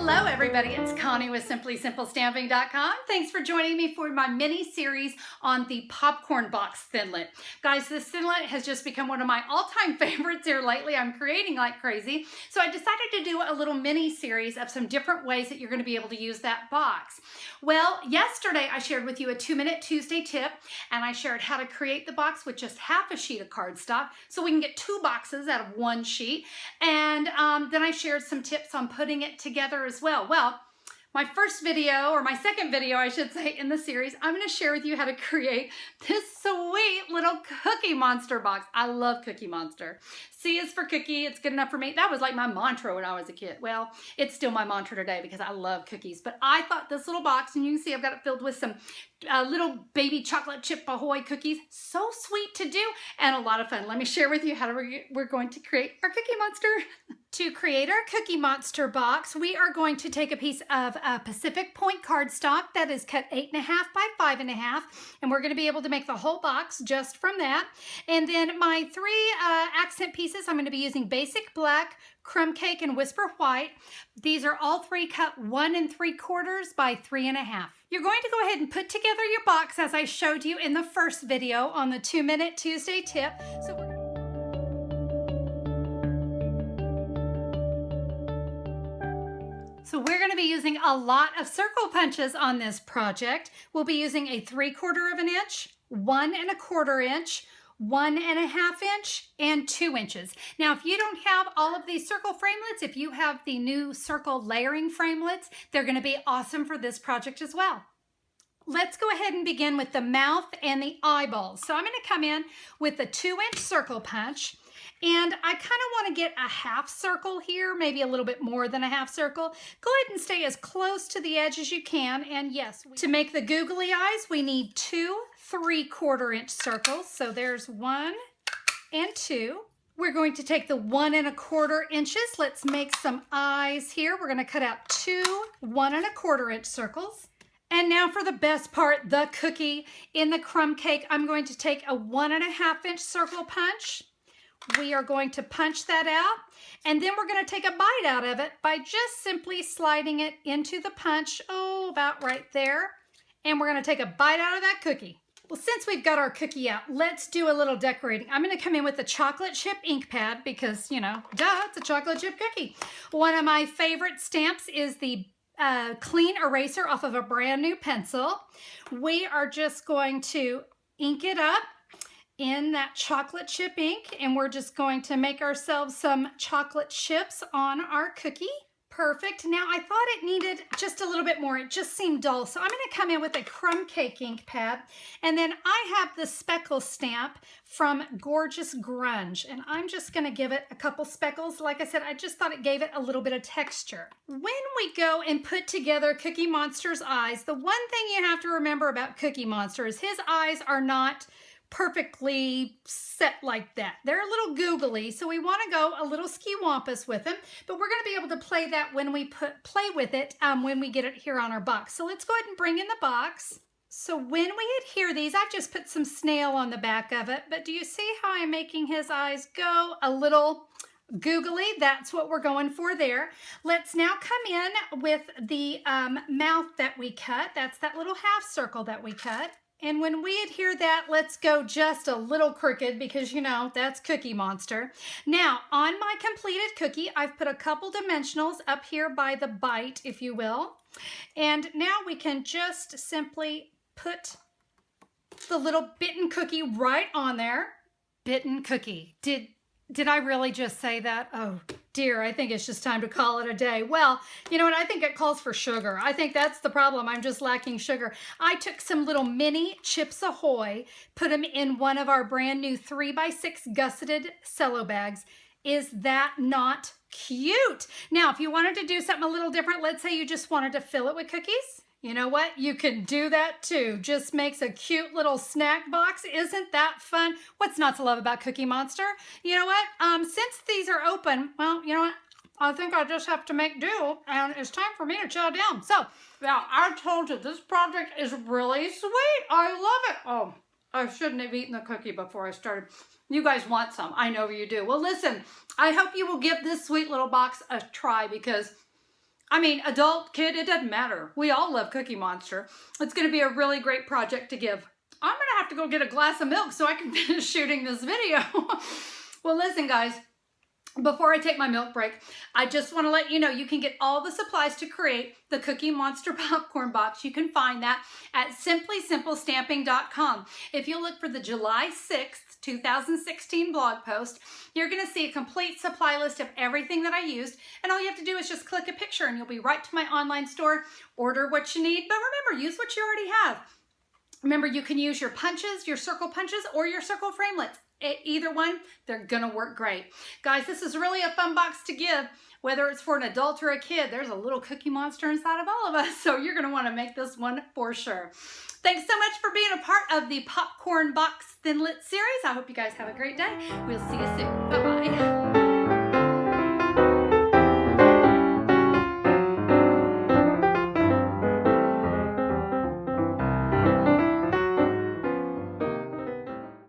Hello everybody, it's Connie with SimplySimpleStamping.com. Thanks for joining me for my mini-series on the popcorn box Thinlet. Guys, this Thinlet has just become one of my all-time favorites here lately. I'm creating like crazy. So I decided to do a little mini-series of some different ways that you're going to be able to use that box. Well, yesterday I shared with you a 2-Minute Tuesday tip, and I shared how to create the box with just half a sheet of cardstock so we can get 2 boxes out of 1 sheet. And then I shared some tips on putting it together as well. Well, my first video, or my second video I should say, in the series, I'm going to share with you how to create this sweet little Cookie Monster box. I love Cookie Monster. C is for cookie. It's good enough for me. That was like my mantra when I was a kid. Well, it's still my mantra today because I love cookies. But I thought this little box, and you can see I've got it filled with some little baby chocolate chip Ahoy cookies. So sweet to do and a lot of fun. Let me share with you how we're going to create our Cookie Monster. To create our Cookie Monster box, we are going to take a piece of Pacific Point cardstock that is cut 8.5 by 5.5, and we're going to be able to make the whole box just from that. And then my 3 accent pieces, I'm going to be using Basic Black, Crumb Cake, and Whisper White. These are all 3 cut 1 3/4 by 3.5. You're going to go ahead and put together your box as I showed you in the first video on the 2-Minute Tuesday tip. So we're going to be using a lot of circle punches on this project. We'll be using a 3/4 inch, 1 1/4 inch, 1 1/2 inch, and 2 inches. Now, if you don't have all of these circle framelits, if you have the new circle layering framelits, they're going to be awesome for this project as well. Let's go ahead and begin with the mouth and the eyeballs. So I'm going to come in with a 2-inch circle punch. And I kind of want to get a half circle here, maybe a little bit more than a half circle. Go ahead and stay as close to the edge as you can. And yes, to make the googly eyes, we need 2 3/4 inch circles. So there's 1 and 2. We're going to take the 1 1/4 inches. Let's make some eyes here. We're going to cut out 2 1 1/4 inch circles. And now for the best part, the cookie. In the crumb cake, I'm going to take a 1 1/2 inch circle punch. We are going to punch that out, and then we're going to take a bite out of it by just simply sliding it into the punch, about right there. And we're going to take a bite out of that cookie. Well, since we've got our cookie out, let's do a little decorating. I'm going to come in with a chocolate chip ink pad because, you know, duh, it's a chocolate chip cookie. One of my favorite stamps is the clean eraser off of a brand new pencil. We are just going to ink it up in that chocolate chip ink, and we're just going to make ourselves some chocolate chips on our cookie. Perfect. Now I thought it needed just a little bit more. It just seemed dull. So I'm going to come in with a crumb cake ink pad, and then I have the speckle stamp from Gorgeous Grunge, and I'm just going to give it a couple speckles. Like I said, I just thought it gave it a little bit of texture. When we go and put together Cookie Monster's eyes, the one thing you have to remember about Cookie Monster is his eyes are not perfectly set like that. They're a little googly, so we want to go a little ski-wampus with them, but we're going to be able to play that when we play with it when we get it here on our box. So let's go ahead and bring in the box. So when we adhere these, I've just put some snail on the back of it, but do you see how I'm making his eyes go a little googly? That's what we're going for there. Let's now come in with the mouth that we cut. That's that little half circle that we cut. And when we adhere that, let's go just a little crooked because, you know, that's Cookie Monster. Now, on my completed cookie, I've put a couple dimensionals up here by the bite, if you will. And now we can just simply put the little bitten cookie right on there. Bitten cookie. Did I really just say that? Oh dear, I think it's just time to call it a day. Well, you know what? I think it calls for sugar. I think that's the problem. I'm just lacking sugar. I took some little mini Chips Ahoy, put them in one of our brand new 3x6 gusseted cello bags. Is that not cute? Now, if you wanted to do something a little different, let's say you just wanted to fill it with cookies. You know what? You can do that too. Just makes a cute little snack box. Isn't that fun? What's not to love about Cookie Monster? You know what? Since these are open, well, you know what? I think I just have to make do, and it's time for me to chow down. So, now I told you this project is really sweet. I love it. Oh, I shouldn't have eaten the cookie before I started. You guys want some. I know you do. Well, listen, I hope you will give this sweet little box a try because I mean, adult, kid, it doesn't matter. We all love Cookie Monster. It's going to be a really great project to give. I'm going to have to go get a glass of milk so I can finish shooting this video. Well, listen, guys. Before I take my milk break, I just want to let you know you can get all the supplies to create the Cookie Monster popcorn box. You can find that at simplysimplestamping.com. If you look for the July 6th, 2016 blog post, you're going to see a complete supply list of everything that I used. And all you have to do is just click a picture and you'll be right to my online store. Order what you need, but remember, use what you already have. Remember, you can use your punches, your circle punches, or your circle framelits. Either one, they're gonna work great. Guys, this is really a fun box to give, whether it's for an adult or a kid. There's a little Cookie Monster inside of all of us, so you're gonna wanna make this one for sure. Thanks so much for being a part of the Popcorn Box Thinlit series. I hope you guys have a great day. We'll see you soon. Bye-bye.